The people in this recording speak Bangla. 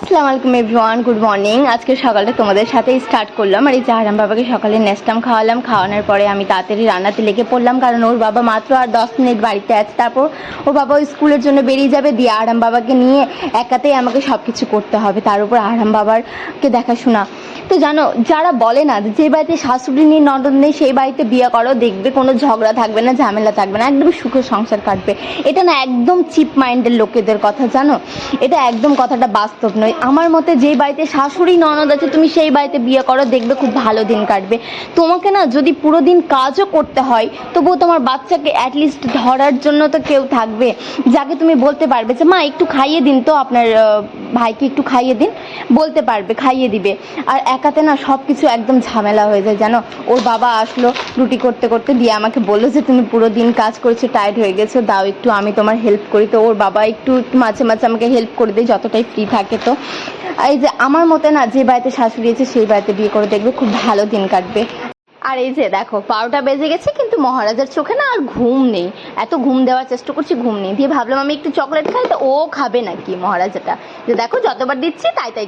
আসসালামু আলাইকুম এভরিওয়ান, গুড মর্নিং। আজকে সকালটা তোমাদের সাথেই স্টার্ট করলাম। আর এই যে আরাম বাবাকে সকালে নেস্টাম খাওয়ালাম। খাওয়ানোর পরে আমি তাড়াতাড়ি রান্নাতে লেগে পড়লাম, কারণ ওর বাবা মাত্র আর 10 মিনিট বাড়িতে আছে। তারপর ওর বাবা স্কুলের জন্য বেরিয়ে যাবে, দিয়ে আরাম বাবাকে নিয়ে একাতেই আমাকে সব কিছু করতে হবে। তার উপর আরাম বাবারকে দেখাশোনা। তো জানো, যারা বলে না যে বাড়িতে শাশুড়ি নেই ননদ নেই সেই বাড়িতে বিয়ে করো, দেখবে কোনো ঝগড়া থাকবে না, ঝামেলা থাকবে না, একদম সুখে সংসার কাটবে। এটা না একদম চিপ মাইন্ডের লোকেদের কথা, জানো, এটা একদম কথাটা বাস্তব নয়। আমার মতে যে বাড়িতে শাশুড়ি ননদ আছে তুমি সেই বাড়িতে বিয়ে করো, দেখবে খুব ভালো দিন কাটবে। তোমাকে না যদি পুরো দিন কাজও করতে হয়, তবুও তোমার বাচ্চাকে অ্যাটলিস্ট ধরার জন্য তো কেউ থাকবে, যাকে তুমি বলতে পারবে যে মা একটু খাইয়ে দিন, তো আপনার ভাইকে একটু খাইয়ে দিন, বলতে পারবে, খাইয়ে দিবে। আর একাতে না সব কিছু একদম ঝামেলা হয়ে যায়, জানো। ওর বাবা আসলো রুটি করতে করতে, দিয়ে আমাকে বললো যে তুমি পুরো দিন কাজ করেছো, টায়ার্ড হয়ে গেছো, দাও একটু আমি তোমার হেল্প করি। তো ওর বাবা একটু মাঝে মাঝে আমাকে হেল্প করে দেয় যতটাই ফ্রি থাকে। তো এই যে আমার মতে না যে বাড়িতে শাশুড়ি আছে সেই বাড়িতে বিয়ে করে দেখবে খুব ভালো দিন কাটবে। আর এই যে দেখো 12টা বেজে গেছে, কিন্তু মহারাজার চোখে না আর ঘুম নেই। এত ঘুম দেওয়ার চেষ্টা করছি, ঘুম নেই। দিয়ে ভাবলাম আমি একটু চকলেট খাই, তো ও খাবে নাকি মহারাজাটা, যে দেখো যতবার দিচ্ছি তাই তাই